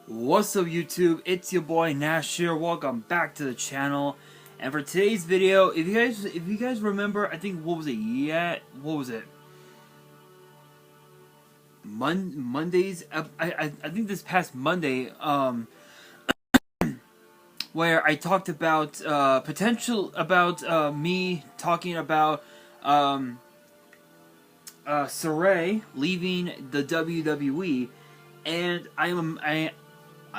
What's up YouTube, it's your boy Nash here, welcome back to the channel. And for today's video, if you guys remember, I think, Mondays, I think this past Monday, where I talked about, me talking about, Sarray leaving the WWE, and I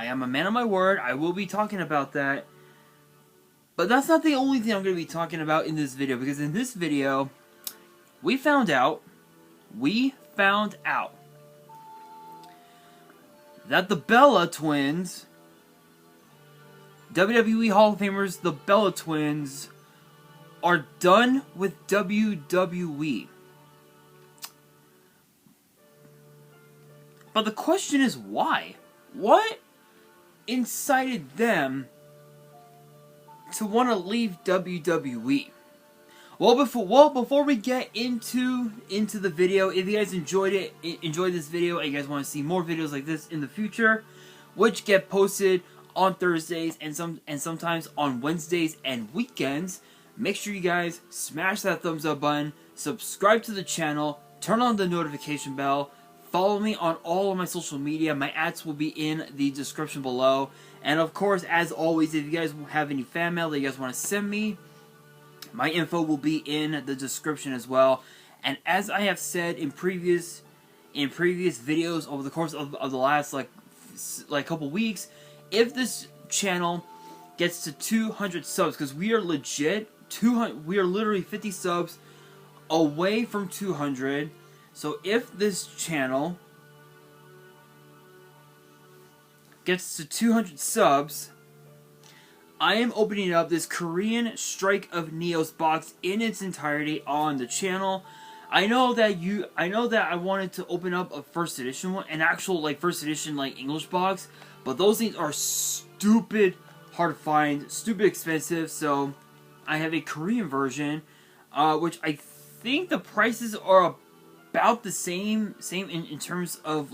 am a man of my word. I will be talking about that. But that's not the only thing I'm going to be talking about in this video, because in this video, we found out that the Bella Twins, WWE Hall of Famers, the Bella Twins, are done with WWE. But the question is why? What incited them to want to leave WWE? Well, before we get into the video, if you guys enjoyed this video, and you guys want to see more videos like this in the future, which get posted on Thursdays and sometimes on Wednesdays and weekends, make sure you guys smash that thumbs up button, subscribe to the channel, turn on the notification bell. Follow me on all of my social media. My ads will be in the description below. And of course, as always, if you guys have any fan mail that you guys want to send me, my info will be in the description as well. And as I have said in previous videos over the course of the last like couple weeks, if this channel gets to 200 subs, because we are legit 200, we are literally 50 subs away from 200. So if this channel gets to 200 subs, I am opening up this Korean Strike of Neos box in its entirety on the channel. I know that I wanted to open up a first edition one, an actual first edition English box, but those things are stupid hard to find, stupid expensive. So I have a Korean version, which I think the prices are about the same in terms of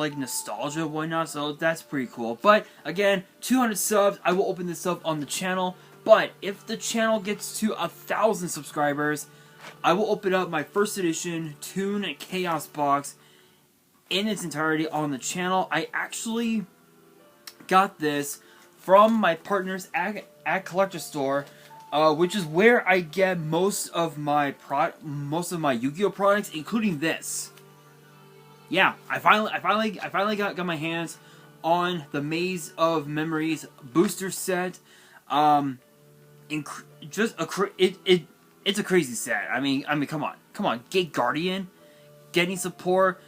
nostalgia and whatnot, so that's pretty cool. But again, 200 subs, I will open this up on the channel. But if the channel gets to 1,000 subscribers, I will open up my first edition Toon Chaos box in its entirety on the channel. I actually got this from my partners at Collector Store, which is where I get most of my Yu-Gi-Oh products, including this. Yeah, I finally got my hands on the Maze of Memories booster set. It's a crazy set. I mean, come on, Gate Guardian, getting support.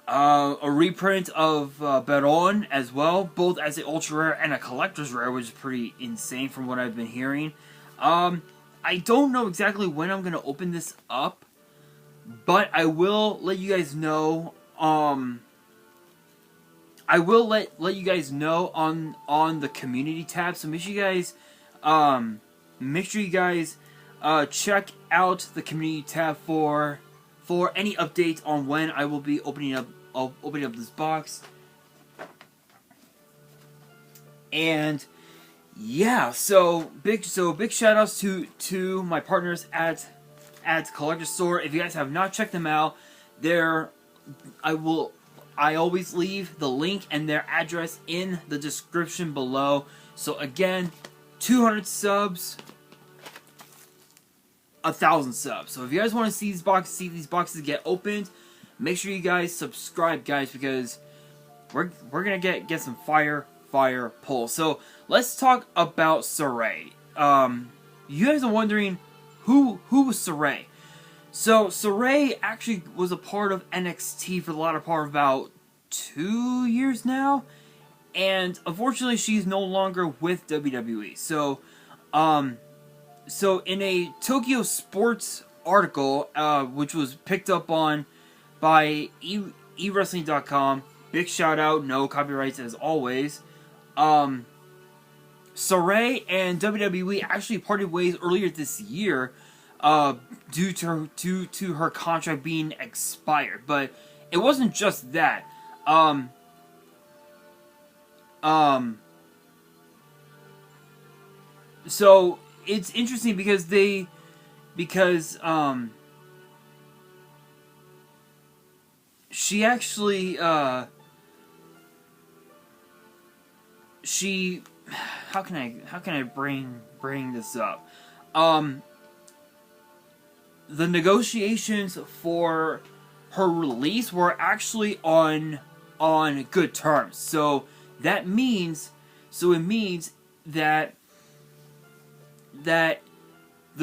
A reprint of Baron as well, both as an ultra rare and a collector's rare, which is pretty insane from what I've been hearing. I don't know exactly when I'm gonna open this up, but I will let you guys know. I will let you guys know on the community tab. So make sure you guys check out the community tab for any updates on when I will be opening up this box. And yeah, so big shout outs to my partners at Collector Store. If you guys have not checked them out, I always leave the link and their address in the description below. So again, 200 subs, 1,000 subs. So if you guys want to see these boxes get opened, make sure you guys subscribe, guys, because we're gonna get some fire pull. So let's talk about Sarray. You guys are wondering who was Sarray. So Sarray actually was a part of NXT for the latter part of about 2 years now, and unfortunately she's no longer with WWE. So in a Tokyo Sports article, which was picked up on by eWrestling.com, big shout out, no copyrights as always. Sarray and WWE actually parted ways earlier this year, due to her contract being expired. But it wasn't just that. Um, so it's interesting because she actually, how can I bring this up? The negotiations for her release were actually on good terms. So it means that the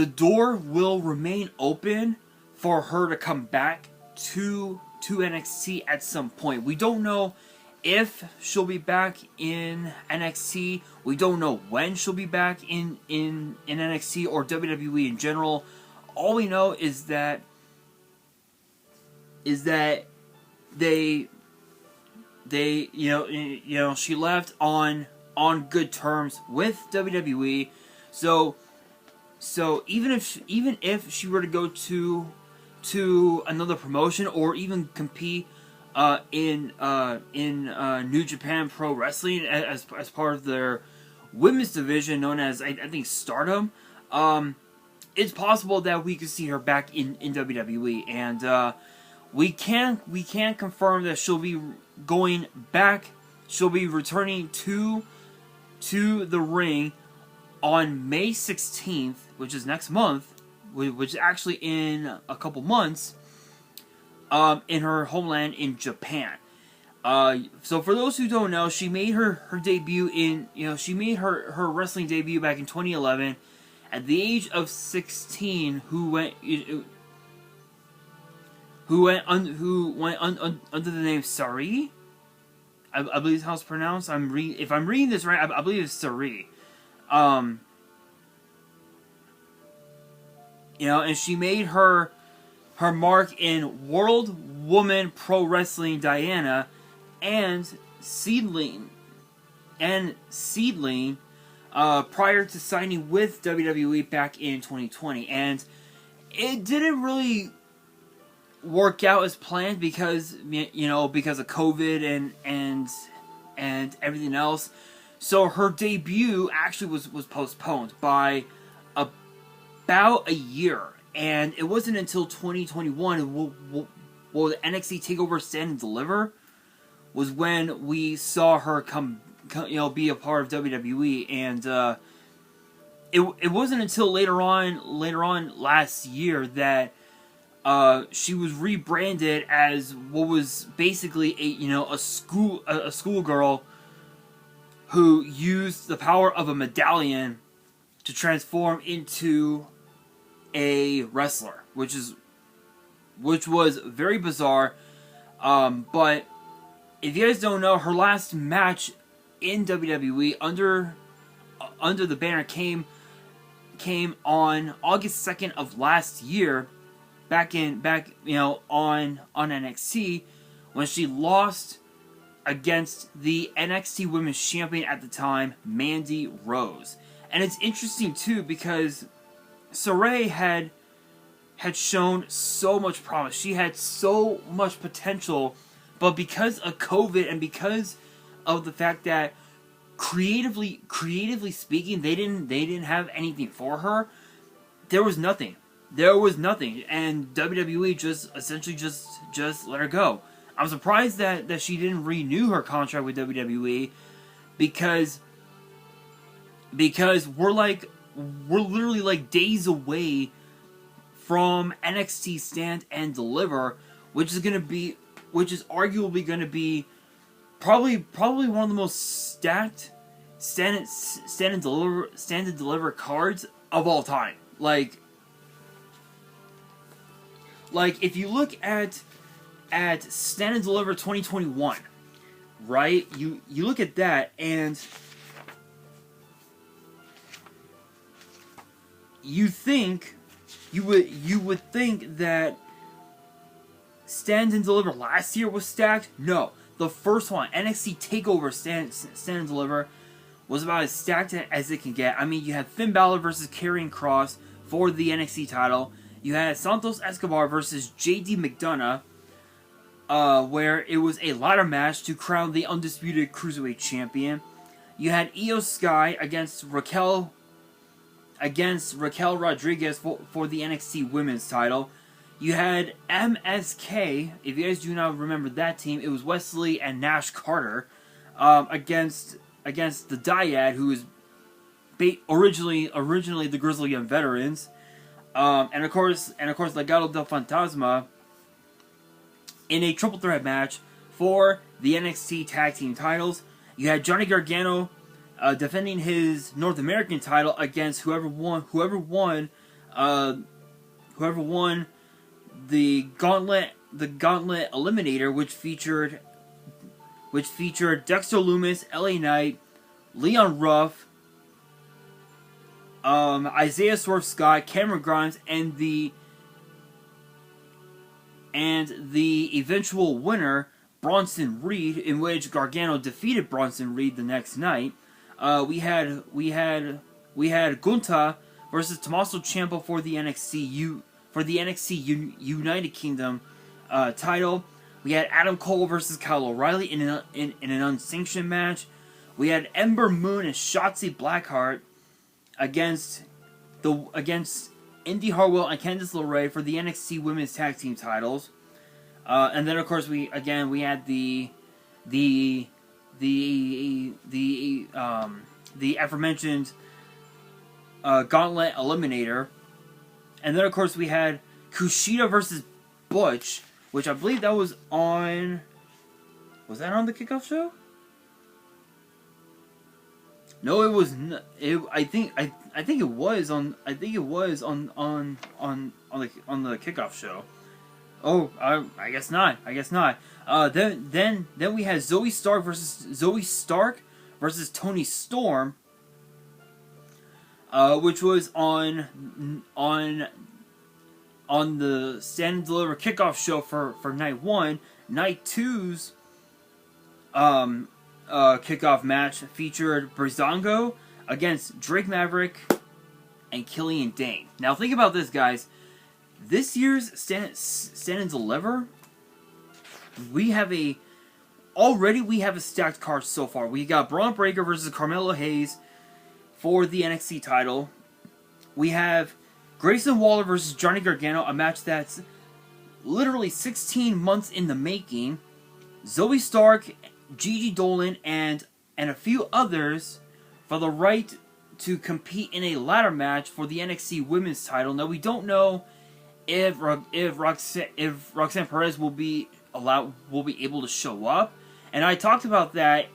door will remain open for her to come back to NXT at some point. We don't know if she'll be back in NXT. We don't know when she'll be back in NXT or WWE in general. All we know is that they she left on good terms with WWE. So even if she were to go to another promotion or even compete in New Japan Pro Wrestling as part of their women's division known as I think Stardom, it's possible that we could see her back in WWE, and we can't confirm that she'll be going back. She'll be returning to the ring on May 16th, which is next month, which is actually in a couple months, in her homeland in Japan. So for those who don't know, she made her debut she made her wrestling debut back in 2011 at the age of 16. Who went under the name Sarray. I believe is how it's pronounced. If I'm reading this right, I believe it's Sarray. And she made her mark in World Woman Pro Wrestling Diana and Seedling prior to signing with WWE back in 2020, and it didn't really work out as planned because of COVID and everything else. So her debut actually was postponed by about a year, and it wasn't until 2021, the NXT TakeOver Stand and Deliver, was when we saw her be a part of WWE, and it wasn't until later on last year that she was rebranded as what was basically a schoolgirl who used the power of a medallion to transform into a wrestler, which was very bizarre. But if you guys don't know, her last match in WWE under the banner came on August 2nd of last year, back on NXT, when she lost against the NXT Women's Champion at the time, Mandy Rose. And it's interesting too because Sarray had shown so much promise. She had so much potential, but because of COVID and because of the fact that creatively speaking, they didn't have anything for her. There was nothing, and WWE just essentially just let her go. I'm surprised that she didn't renew her contract with WWE because we're literally like days away from NXT Stand and Deliver, which is arguably gonna be probably one of the most stacked stand and deliver cards of all time. Like if you look at Stand and Deliver 2021, right? You look at that and you would think that Stand and Deliver last year was stacked. No, the first one, NXT TakeOver Stand and Deliver, was about as stacked as it can get. I mean, you had Finn Balor versus Karrion Kross for the NXT title. You had Santos Escobar versus JD McDonough where it was a ladder match to crown the undisputed Cruiserweight Champion. You had Io Sky against Raquel Rodriguez for the NXT Women's title. You had MSK, if you guys do not remember that team, it was Wesley and Nash Carter against the Dyad, who is originally the Grizzly Young Veterans, and of course Legado del Fantasma in a triple threat match for the NXT Tag Team titles. You had Johnny Gargano defending his North American title against whoever won the Gauntlet Eliminator, which featured Dexter Lumis, LA Knight, Leon Ruff, Isaiah Swerve Scott, Cameron Grimes, and the eventual winner, Bronson Reed, in which Gargano defeated Bronson Reed the next night. We had Gunta versus Tommaso Ciampa for the NXT United Kingdom title. We had Adam Cole versus Kyle O'Reilly in an unsanctioned match. We had Ember Moon and Shotzi Blackheart against Indy Hartwell and Candice LeRae for the NXT Women's Tag Team titles. And then of course we had the aforementioned Gauntlet Eliminator. And then of course we had Kushida versus Butch, which I believe that was on... Was that on the kickoff show? No, it was not. I think it was on. I think it was on the kickoff show. Oh, I guess not. I guess not. Then we had Zoe Stark versus Toni Storm, which was on the Stand and Deliver kickoff show for night 1. Night 2's kickoff match featured Breezango against Drake Maverick and Killian Dane. Now think about this, guys. This year's Stand and Deliver, we have a stacked card so far. We got Braun Breaker versus Carmelo Hayes for the NXT title. We have Grayson Waller versus Johnny Gargano, a match that's literally 16 months in the making. Zoe Stark, Gigi Dolan, and a few others for the right to compete in a ladder match for the NXT Women's title. Now we don't know if Roxanne Perez will be able to show up, and I talked about that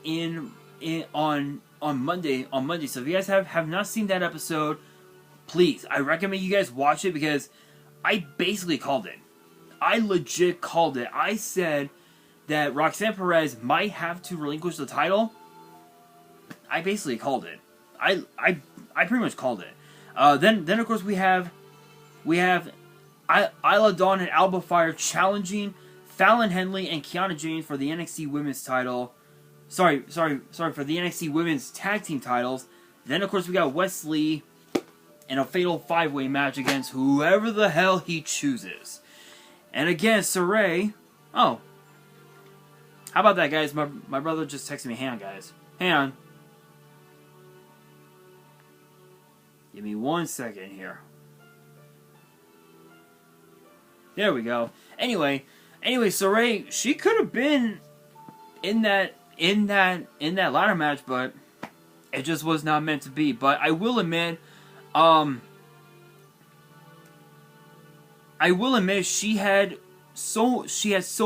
on Monday. So if you guys have not seen that episode, please, I recommend you guys watch it, because I basically called it. I legit called it. I said that Roxanne Perez might have to relinquish the title. I basically called it. I pretty much called it. Then of course we have Isla Dawn and Alba Fire challenging Fallon Henley and Kiana James for the NXT Women's title. Sorry, for the NXT Women's Tag Team titles. Then of course we got Wesley in a fatal 5-way match against whoever the hell he chooses. And again, Sarray. Oh, how about that, guys? My brother just texted me. Hang on, guys. Hang on. Give me 1 second here. There we go. Anyway, Sarray, she could have been in that ladder match, but it just was not meant to be. But I will admit, she had so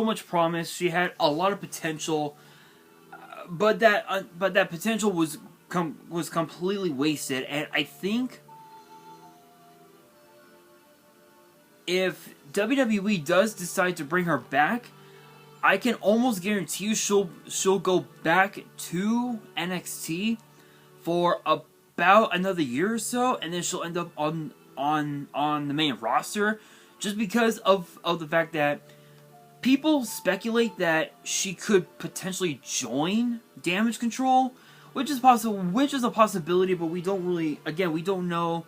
much promise. She had a lot of potential, but that potential was completely wasted. And I think if WWE does decide to bring her back, I can almost guarantee you she'll go back to NXT for about another year or so, and then she'll end up on the main roster, just because of the fact that people speculate that she could potentially join Damage Control, which is possible, which is a possibility, but we don't really, again, we don't know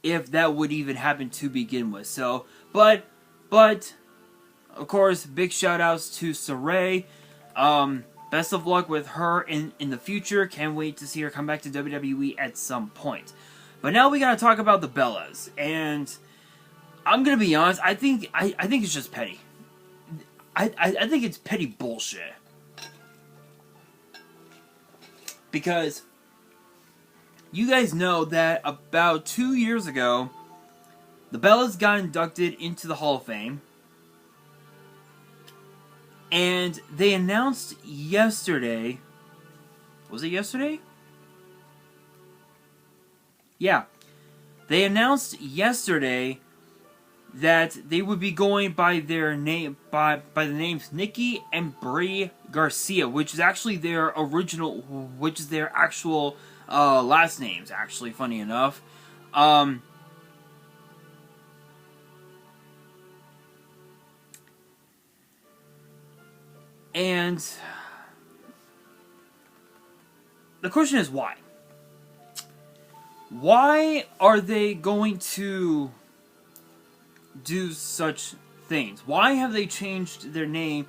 if that would even happen to begin with. So, but of course, big shout outs to Sarray. Best of luck with her in the future. Can't wait to see her come back to WWE at some point. But now we gotta talk about the Bellas, and I'm gonna be honest. I think it's just petty. I think it's petty bullshit. Because you guys know that about 2 years ago, the Bellas got inducted into the Hall of Fame. And they announced yesterday... Was it yesterday? Yeah. They announced yesterday that they would be going by their name by the names Nikki and Brie Garcia, which is actually their original, which is their actual last names. Actually, funny enough, and the question is why? Why are they going to do such things? Why have they changed their name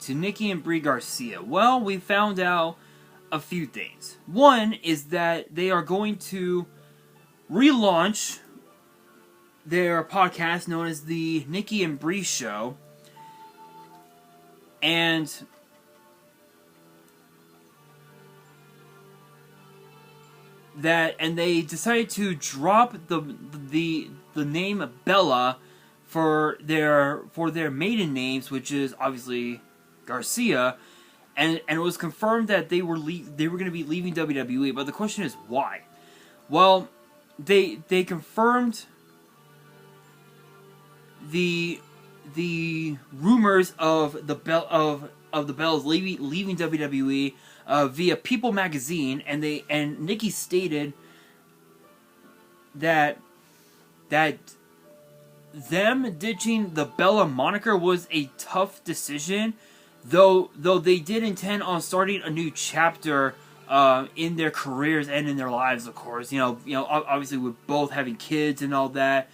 to Nikki and Brie Garcia? Well, we found out a few things. One is that they are going to relaunch their podcast known as the Nikki and Brie Show, and they decided to drop the name Bella for their maiden names, which is obviously Garcia, and it was confirmed that they were going to be leaving WWE. But the question is why? Well, they confirmed the rumors of the Bellas leaving WWE via People magazine, and Nikki stated that them ditching the Bella moniker was a tough decision, though they did intend on starting a new chapter in their careers and in their lives. Of course, you know, obviously with both having kids and all that,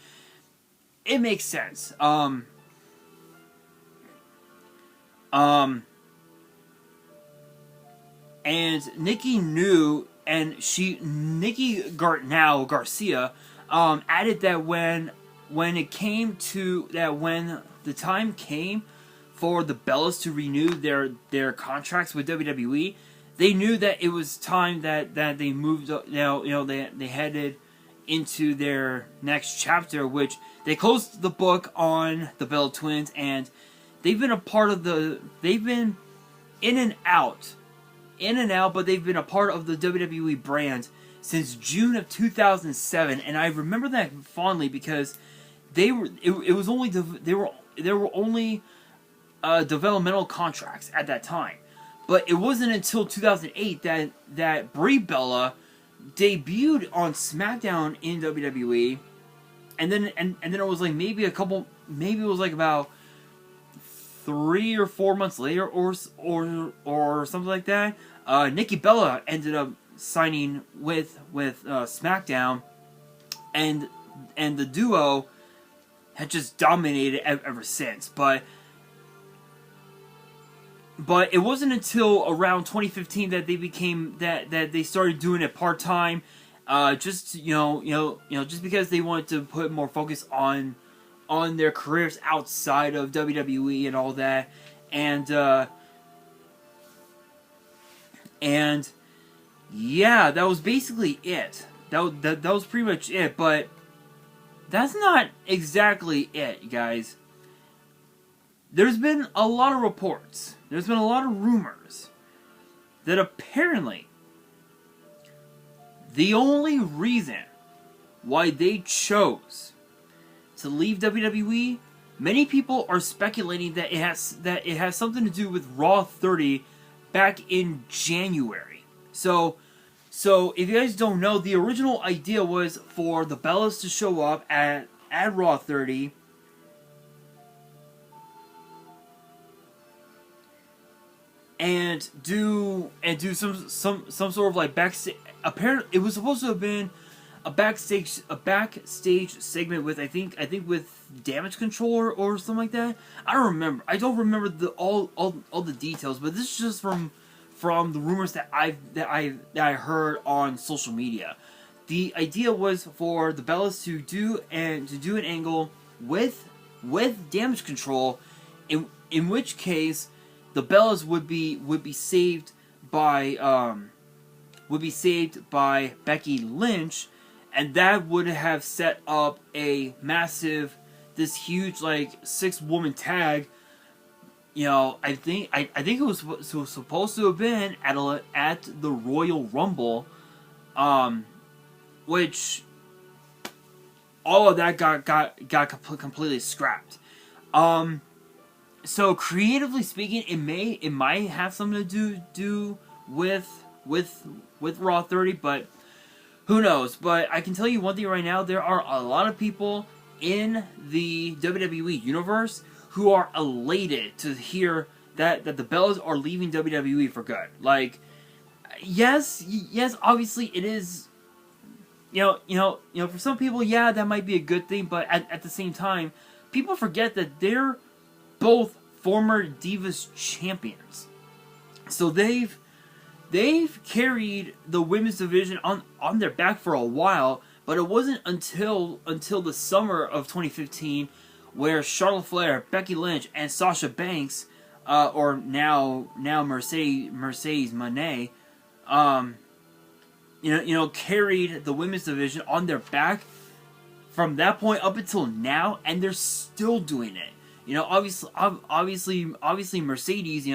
it makes sense. And Nikki knew, and Garcia added that when it came to that, when the time came for the Bellas to renew their contracts with WWE, they knew that it was time that they moved. They headed into their next chapter, which they closed the book on the Bella Twins, and they've been a part of they've been in and out, but they've been a part of the WWE brand since June of 2007, and I remember that fondly because they were only developmental contracts at that time. But it wasn't until 2008 that Brie Bella debuted on SmackDown in WWE, and then it was like maybe it was like about 3 or 4 months later, or something like that. Nikki Bella ended up signing with SmackDown, and the duo had just dominated ever since. But it wasn't until around 2015 that they became that they started doing it part-time, just just because they wanted to put more focus on their careers outside of WWE and all that, and yeah, that was basically it. That was pretty much it. But that's not exactly it, you guys. There's been a lot of reports. There's been a lot of rumors that apparently the only reason why they chose to leave WWE, many people are speculating that it has something to do with Raw 30 back in January. So if you guys don't know, the original idea was for the Bellas to show up at Raw 30 and do some sort of like backstage. Apparently, it was supposed to have been backstage segment with I think with Damage Control or something like that. I don't remember. I don't remember all the details, but this is just from the rumors that I heard on social media. The idea was for the Bellas to do an angle with Damage Control, in which case the Bellas would be saved by Becky Lynch, and that would have set up a massive, this huge like 6-woman tag. You know, I think it was supposed to have been at the Royal Rumble, which all of that got completely scrapped. So creatively speaking, it might have something to do with Raw 30, but who knows? But I can tell you one thing right now: there are a lot of people in the WWE universe who are elated to hear that the Bellas are leaving WWE for good. Like, yes, obviously it is. You know, for some people, yeah, that might be a good thing, but at the same time, people forget that they're both former Divas champions. So they've carried the women's division on their back for a while, but it wasn't until the summer of 2015 where Charlotte Flair, Becky Lynch, and Sasha Banks, or now Mercedes Moné, carried the women's division on their back from that point up until now, and they're still doing it. You know, obviously Mercedes,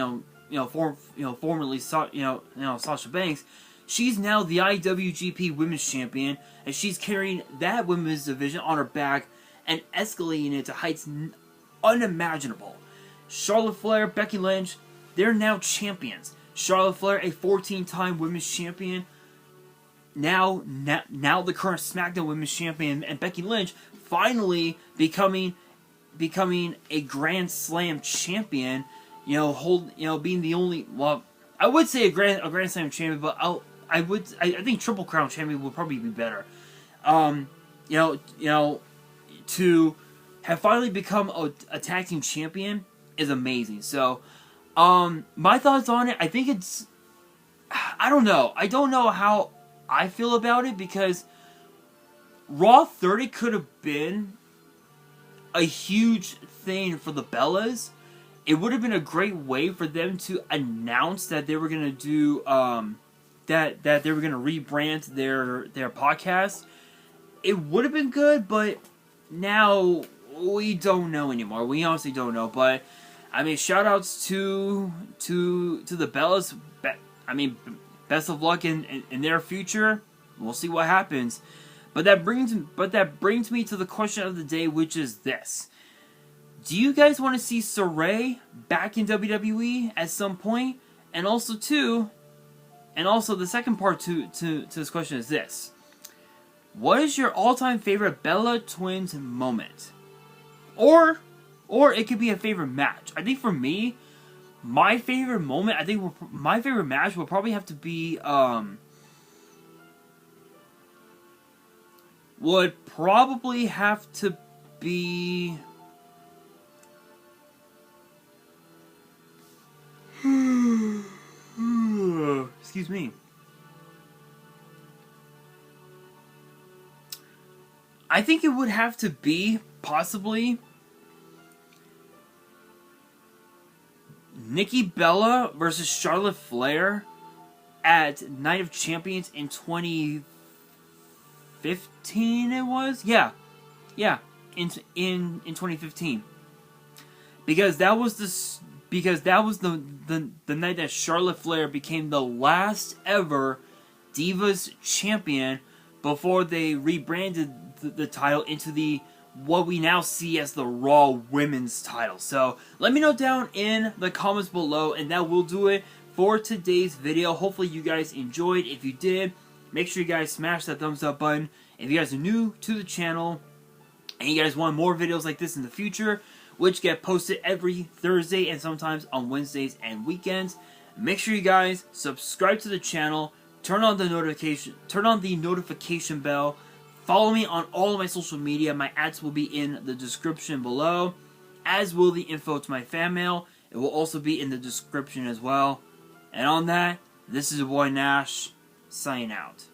formerly Sasha Banks, she's now the IWGP Women's Champion, and she's carrying that women's division on her back and escalating it to heights unimaginable. Charlotte Flair, Becky Lynch, they're now champions. Charlotte Flair, a 14-time Women's Champion, now the current SmackDown Women's Champion, and Becky Lynch finally becoming a Grand Slam champion. Being the only, well, I would say a Grand Slam champion, but I think Triple Crown champion would probably be better. To have finally become a tag team champion is amazing. So, my thoughts on it, I think it's, I don't know how I feel about it, because Raw 30 could have been a huge thing for the Bellas. It would have been a great way for them to announce that they were going to do that they were going to rebrand their podcast. It would have been good, but now we don't know anymore. We honestly don't know. But I mean, shout outs to the Bellas. Best of luck in their future. We'll see what happens. But that brings me to the question of the day, which is this: do you guys want to see Sarray back in WWE at some point? And also the second part to this question is this: what is your all-time favorite Bella Twins moment? Or it could be a favorite match. I think for me, my favorite moment, my favorite match would probably have to be excuse me. I think it would have to be possibly Nikki Bella versus Charlotte Flair at Night of Champions in 2015. It was, yeah, in 2015, because that was the night that Charlotte Flair became the last ever Divas champion before they rebranded the title into what we now see as the Raw Women's title. So let me know down in the comments below, and that will do it for today's video. Hopefully you guys enjoyed. If you did, make sure you guys smash that thumbs up button. If you guys are new to the channel and you guys want more videos like this in the future, which get posted every Thursday and sometimes on Wednesdays and weekends, make sure you guys subscribe to the channel, turn on the notification bell, Follow me on all of my social media. My ads will be in the description below, as will the info to my fan mail. It will also be in the description as well. And on that, this is your boy Nash, signing out.